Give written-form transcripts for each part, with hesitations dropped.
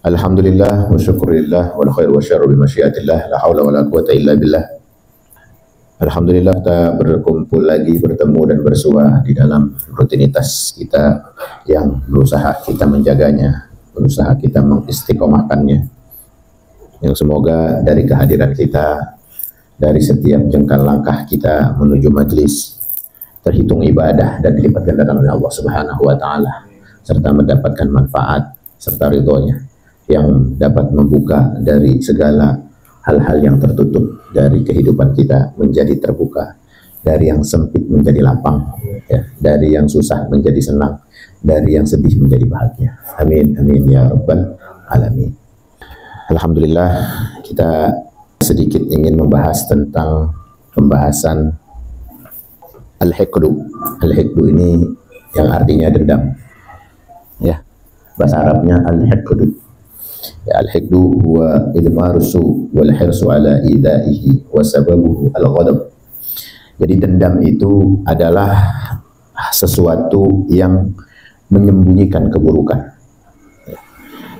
Alhamdulillah wa syukurillah wal khair wa syarru bi masyiatillah la haula wala quwata illa billah. Alhamdulillah kita berkumpul lagi, bertemu dan bersua di dalam rutinitas kita yang berusaha kita menjaganya, berusaha kita mengistiqomahkannya. Yang semoga dari kehadiran kita, dari setiap jengkal langkah kita menuju majelis terhitung ibadah dan dilipat gandakan oleh Allah Subhanahu wa taala, serta mendapatkan manfaat serta ridhonya yang dapat membuka dari segala hal-hal yang tertutup dari kehidupan kita menjadi terbuka, dari yang sempit menjadi lapang, ya, dari yang susah menjadi senang, dari yang sedih menjadi bahagia. Amin, amin ya rabbal alamin. Alhamdulillah, kita sedikit ingin membahas tentang pembahasan al-hiqdu. Al-hiqdu ini yang artinya dendam, ya, bahasa Arabnya al-hiqdu. Ya, al-hiqdu huwa idmarusu wal hirsu ala idaihi wa sababuhu al-ghadab. Jadi dendam itu adalah sesuatu yang menyembunyikan keburukan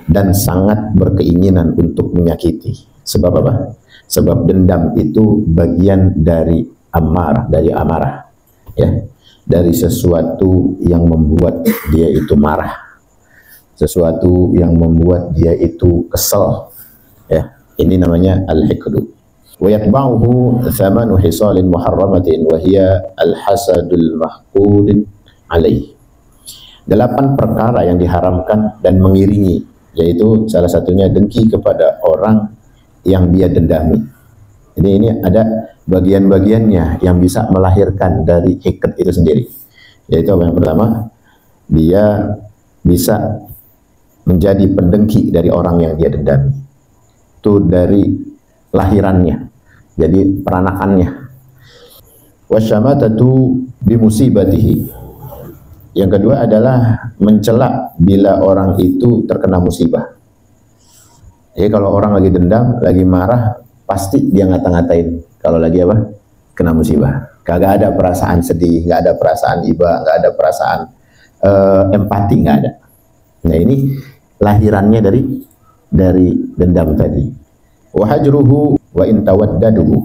dan sangat berkeinginan untuk menyakiti. Sebab apa? Sebab dendam itu bagian dari amarah, ya, dari sesuatu yang membuat dia itu marah, sesuatu yang membuat dia itu kesal, ya. Ini namanya al-hiqdu. Wa yatba'uhu thamanu hisalin muharramatin wa hiya al-hasadul mahqud alaih. 8 perkara yang diharamkan dan mengiringi, yaitu salah satunya dengki kepada orang yang dia dendami. Ini ada bagian-bagiannya yang bisa melahirkan dari hiqd itu sendiri. Yaitu yang pertama, dia bisa menjadi pendengki dari orang yang dia dendami. Itu dari lahirannya, jadi peranakannya. Wasyamatatu bimusibatihi. Yang kedua adalah mencela bila orang itu terkena musibah. Jadi kalau orang lagi dendam, lagi marah, pasti dia ngata-ngatain kalau lagi apa? Kena musibah. Kagak ada perasaan sedih, nggak ada perasaan iba, nggak ada perasaan empati, nggak ada. Nah, ini lahirannya dari dendam tadi. Wa hajruhu wa in tawaddaduhu.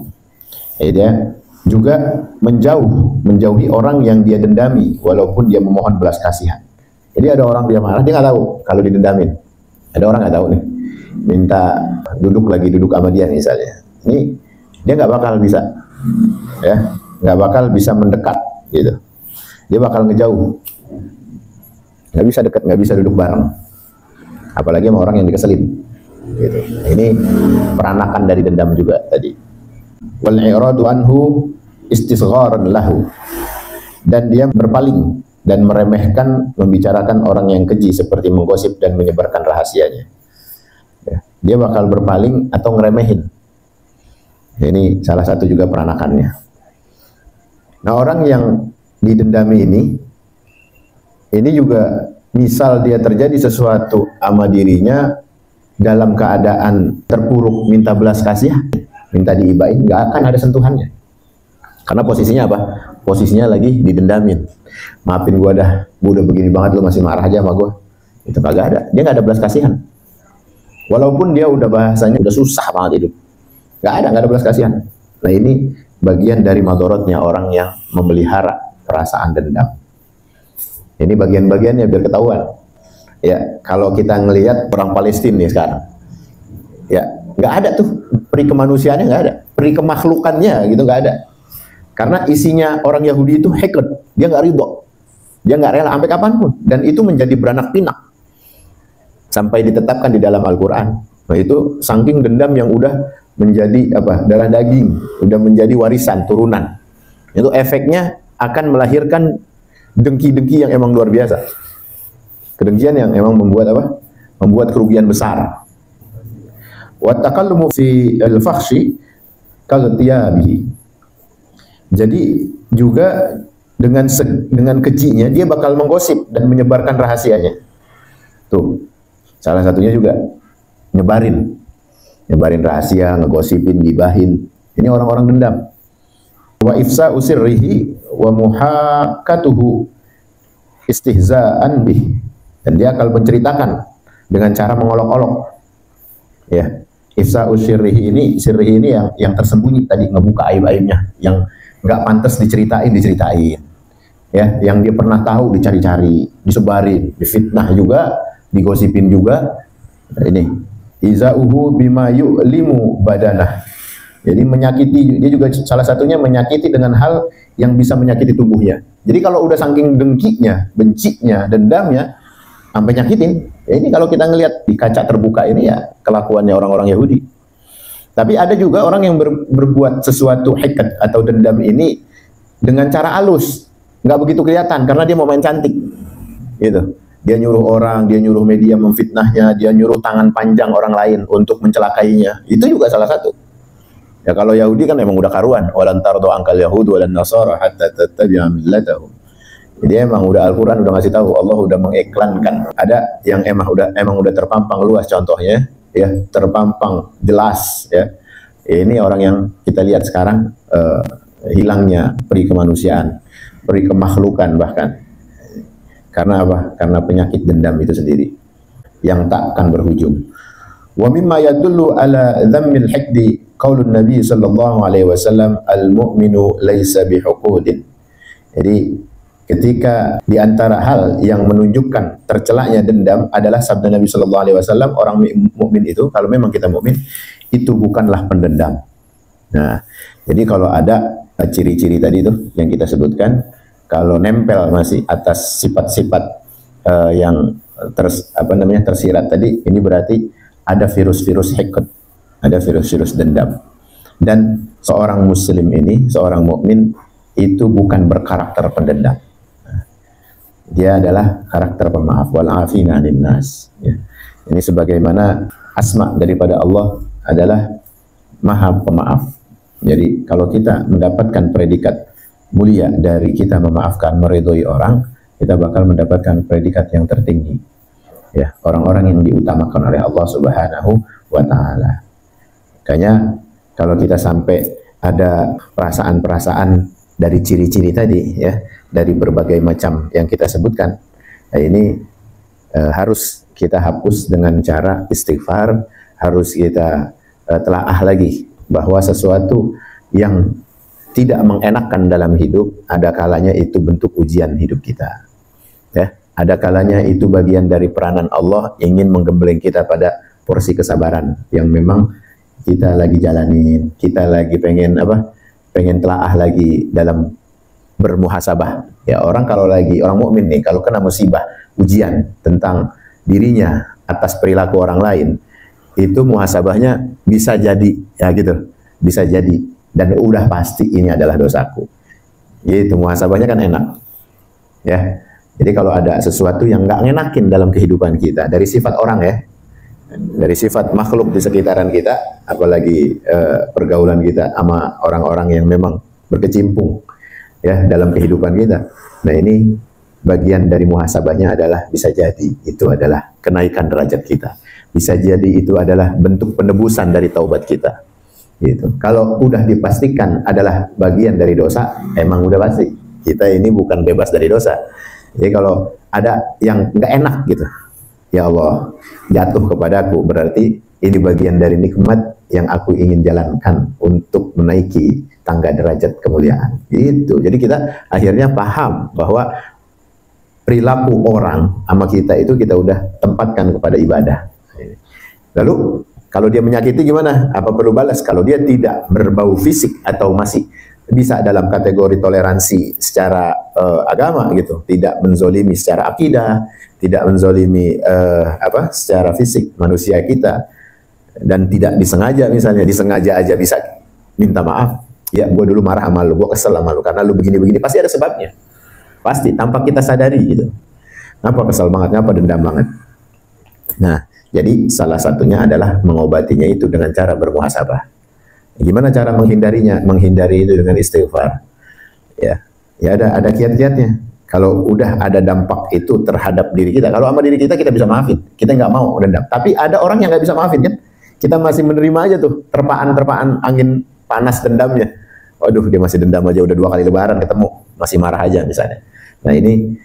Dia juga menjauhi orang yang dia dendami walaupun dia memohon belas kasihan. Jadi ada orang dia marah, dia nggak tahu kalau didendamin. Ada orang nggak tahu nih, minta duduk sama dia misalnya. Ini dia nggak bakal bisa, ya, nggak bakal bisa mendekat, gitu. Dia bakal ngejauh, nggak bisa dekat, nggak bisa duduk bareng. Apalagi sama orang yang dikeselin, gitu. Ini peranakan dari dendam juga tadi. Wal i'radu anhu istisgharan lahu. Dan dia berpaling dan meremehkan, membicarakan orang yang keji seperti menggosip dan menyebarkan rahasianya. Ya, dia bakal berpaling atau ngeremehin. Ini salah satu juga peranakannya. Nah, orang yang didendami ini juga misal dia terjadi sesuatu sama dirinya dalam keadaan terpuruk, minta belas kasihan, minta diibain, nggak akan ada sentuhannya. Karena posisinya apa? Posisinya lagi didendamin. Maafin gua dah, gua udah begini banget, lu masih marah aja sama gua. Itu kagak ada. Dia nggak ada belas kasihan. Walaupun dia udah bahasanya udah susah banget hidup, nggak ada belas kasihan. Nah, ini bagian dari madorotnya orang yang memelihara perasaan dendam. Ini bagian-bagiannya biar ketahuan. Ya, kalau kita ngelihat orang Palestina nih sekarang, ya nggak ada tuh peri kemanusiaannya, nggak ada, peri kemakhlukannya gitu, nggak ada. Karena isinya orang Yahudi itu hiqd, dia nggak ridho, dia nggak rela sampai kapanpun, dan itu menjadi beranak pinak sampai ditetapkan di dalam Al-Quran. Nah, itu saking dendam yang udah menjadi apa, darah daging, udah menjadi warisan turunan. Itu efeknya akan melahirkan dengki-dengki yang emang luar biasa. Kedengkian yang emang membuat apa? Membuat kerugian besar. Wa taqallumu fi al-fakhshi kaghtiyabihi. Jadi juga dengan kejinya dia bakal menggosip dan menyebarkan rahasianya. Tuh, salah satunya juga nyebarin rahasia, ngegosipin, gibahin. Ini orang-orang dendam. Wa ifsa'u sirrihi wa muhakkatuhu istihza'an bih. Dan dia akan menceritakan dengan cara mengolok-olok, Ya, ifsa'u sirrihi ini yang tersembunyi tadi, ngebuka aib-aibnya, yang nggak pantas diceritain. Ya, yang dia pernah tahu dicari-cari, disebarin, difitnah juga, digosipin juga. Nah, ini iza'uhu bima yu'limu badanah. Jadi menyakiti, dia juga salah satunya menyakiti dengan hal yang bisa menyakiti tubuhnya. Jadi kalau udah saking dengkinya, bencinya, dendamnya, sampai nyakitin. Ya ini kalau kita ngelihat di kaca terbuka ini ya kelakuannya orang-orang Yahudi. Tapi ada juga orang yang berbuat sesuatu hikat atau dendam ini dengan cara halus, nggak begitu kelihatan karena dia mau main cantik, gitu. Dia nyuruh orang, dia nyuruh media memfitnahnya, dia nyuruh tangan panjang orang lain untuk mencelakainya. Itu juga salah satu. Ya kalau Yahudi kan emang udah karuan, walan tardo angkal Yahud walan Nasara hatta tattabi'a millatahum. Jadi emang udah Al-Qur'an udah ngasih tahu, Allah udah mengiklankan. Ada yang emang udah terpampang luas contohnya, ya, terpampang jelas ya. Ini orang yang kita lihat sekarang hilangnya peri kemanusiaan, peri kemakhlukan bahkan. Karena apa? Karena penyakit dendam itu sendiri yang tak akan berujung. Wa mimma yadullu ala dhammil hikdi qaulun Nabi sallallahu alaihi wasallam al-mu'minu laisa bihuqudin. Jadi ketika di antara hal yang menunjukkan tercelaknya dendam adalah sabda Nabi sallallahu alaihi wasallam, orang mukmin itu kalau memang kita mukmin itu bukanlah pendendam. Nah, jadi kalau ada ciri-ciri tadi itu yang kita sebutkan, kalau nempel masih atas sifat-sifat yang tersirat tadi, ini berarti ada virus-virus hikd, ada virus-virus dendam. Dan seorang muslim ini, seorang mukmin itu bukan berkarakter pendendam. Dia adalah karakter pemaaf, wal afina 'anil nas. Ya. Ini sebagaimana asma daripada Allah adalah Maha Pemaaf. Jadi kalau kita mendapatkan predikat mulia dari kita memaafkan, meridhoi orang, kita bakal mendapatkan predikat yang tertinggi. Ya, orang-orang yang diutamakan oleh Allah Subhanahu wa taala. Makanya kalau kita sampai ada perasaan-perasaan dari ciri-ciri tadi ya, dari berbagai macam yang kita sebutkan, nah ini harus kita hapus dengan cara istighfar, harus kita telaah lagi bahwa sesuatu yang tidak mengenakan dalam hidup ada kalanya itu bentuk ujian hidup kita. Ya, ada kalanya itu bagian dari peranan Allah ingin menggembleng kita pada porsi kesabaran yang memang kita lagi jalanin, kita lagi pengen telaah lagi dalam bermuhasabah. Ya, orang mukmin nih kalau kena musibah, ujian tentang dirinya atas perilaku orang lain, itu muhasabahnya bisa jadi ya gitu, bisa jadi dan udah pasti ini adalah dosaku. Gitu, muhasabahnya kan enak. Ya. Jadi kalau ada sesuatu yang nggak ngenakin dalam kehidupan kita dari sifat orang ya, dari sifat makhluk di sekitaran kita, apalagi pergaulan kita sama orang-orang yang memang berkecimpung ya dalam kehidupan kita. Nah ini bagian dari muhasabahnya adalah bisa jadi itu adalah kenaikan derajat kita, bisa jadi itu adalah bentuk penebusan dari taubat kita. Gitu. Kalau udah dipastikan adalah bagian dari dosa, emang udah pasti kita ini bukan bebas dari dosa. Jadi kalau ada yang nggak enak gitu, ya Allah jatuh kepadaku, berarti ini bagian dari nikmat yang aku ingin jalankan untuk menaiki tangga derajat kemuliaan. Gitu. Jadi kita akhirnya paham bahwa perilaku orang sama kita itu kita udah tempatkan kepada ibadah. Lalu kalau dia menyakiti gimana? Apa perlu balas? Kalau dia tidak berbau fisik atau masih bisa dalam kategori toleransi secara agama gitu, tidak menzolimi secara akidah, tidak menzolimi secara fisik manusia kita, dan tidak disengaja, misalnya disengaja aja bisa minta maaf. Ya, gue dulu marah sama lu, gue kesel sama lu karena lu begini-begini, pasti ada sebabnya, pasti tanpa kita sadari gitu. Ngapa kesel banget, ngapa dendam banget. Nah, jadi salah satunya adalah mengobatinya itu dengan cara bermuhasabah. Gimana cara menghindarinya? Menghindari itu dengan istighfar. Ya ada kiat-kiatnya. Kalau udah ada dampak itu terhadap diri kita, kalau sama diri kita bisa maafin, kita nggak mau dendam. Tapi ada orang yang nggak bisa maafin kan? Kita masih menerima aja tuh terpaan-terpaan angin panas dendamnya. Waduh, dia masih dendam aja, udah 2 kali lebaran ketemu, masih marah aja misalnya. Nah ini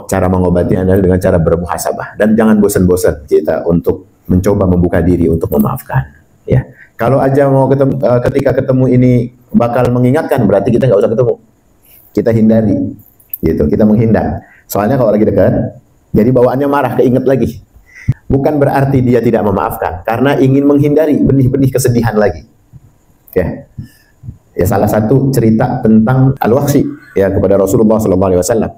cara mengobatinya adalah dengan cara bermuhasabah, dan jangan bosan-bosan kita untuk mencoba membuka diri untuk memaafkan. Ya, kalau aja mau ketemu, ketika ketemu ini bakal mengingatkan, berarti kita nggak usah ketemu. Kita hindari, gitu. Kita menghindar. Soalnya kalau lagi dekat, jadi bawaannya marah, keinget lagi. Bukan berarti dia tidak memaafkan, karena ingin menghindari benih-benih kesedihan lagi. Ya, ya salah satu cerita tentang Al-Wahsy ya kepada Rasulullah SAW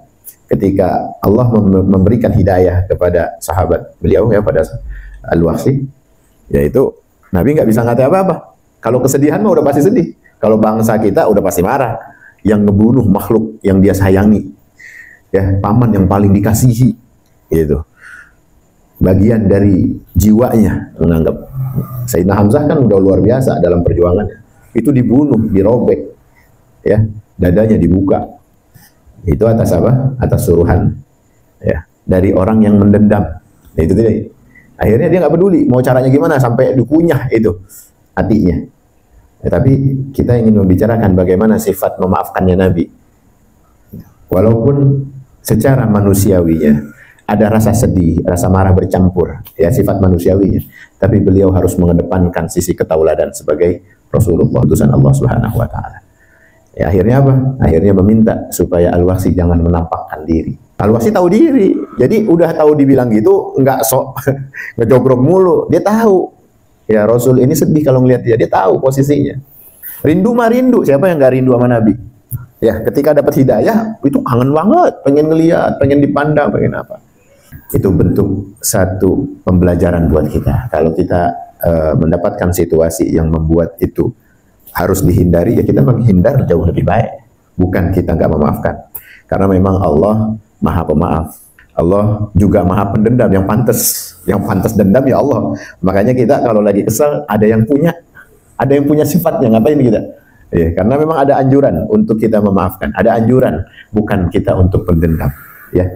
ketika Allah memberikan hidayah kepada sahabat beliau ya pada Al-Wahsy, yaitu Nabi nggak bisa ngata apa-apa. Kalau kesedihan mah udah pasti sedih. Kalau bangsa kita udah pasti marah. Yang ngebunuh makhluk yang dia sayangi, ya paman yang paling dikasihi, gitu. Bagian dari jiwanya menganggap. Sayyidina Hamzah kan udah luar biasa dalam perjuangannya. Itu dibunuh, dirobek, ya dadanya dibuka. Itu atas apa? Atas suruhan, ya dari orang yang mendendam. Nah, itu tadi. Akhirnya dia nggak peduli mau caranya gimana sampai dikunyah itu hatinya. Ya, tapi kita ingin membicarakan bagaimana sifat memaafkannya Nabi. Walaupun secara manusiawinya ada rasa sedih, rasa marah bercampur, ya sifat manusiawinya. Tapi beliau harus mengedepankan sisi ketauladan sebagai Rasulullah, utusan Allah Subhanahu wa taala. Ya, akhirnya apa? Akhirnya meminta supaya Al-Wahsy jangan menampakkan diri. Al-Wahsy tahu diri. Jadi udah tahu dibilang gitu, enggak sok ngejogrok mulu. Dia tahu. Ya Rasul ini sedih kalau ngelihat dia. Dia tahu posisinya. Rindu mah rindu. Siapa yang enggak rindu sama Nabi? Ya, ketika dapat hidayah, itu kangen banget. Pengen ngelihat, pengen dipandang, pengen apa. Itu bentuk satu pembelajaran buat kita. Kalau kita mendapatkan situasi yang membuat itu harus dihindari, ya kita menghindar jauh lebih baik. Bukan kita nggak memaafkan. Karena memang Allah Maha Pemaaf. Allah juga Maha Pendendam, yang pantas dendam ya Allah. Makanya kita kalau lagi kesal, ada yang punya sifatnya, ngapain kita? Ya, karena memang ada anjuran untuk kita memaafkan, ada anjuran, bukan kita untuk pendendam. Ya,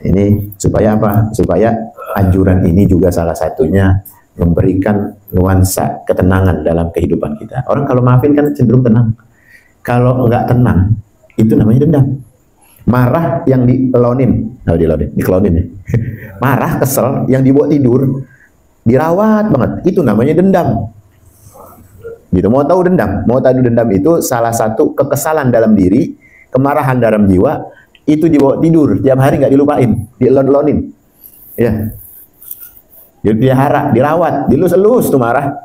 ini supaya apa? Supaya anjuran ini juga salah satunya memberikan nuansa ketenangan dalam kehidupan kita. Orang kalau maafin kan cenderung tenang. Kalau enggak tenang, itu namanya dendam. Marah yang dikelonin ya. Marah, kesel, yang dibawa tidur, dirawat banget, itu namanya dendam. Gitu. Mau tahu dendam itu salah satu kekesalan dalam diri, kemarahan dalam jiwa, itu dibawa tidur, tiap hari nggak dilupain, dielon-elonin. Ya. Dipelihara, dirawat, dilus-elus tuh marah.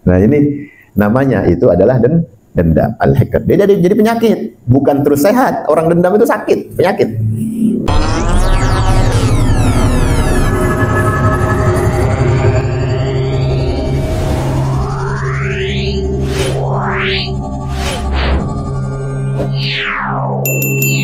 Nah, ini namanya itu adalah dendam. Al-hikr. Dia jadi penyakit, bukan terus sehat. Orang dendam itu sakit, penyakit. Yeah.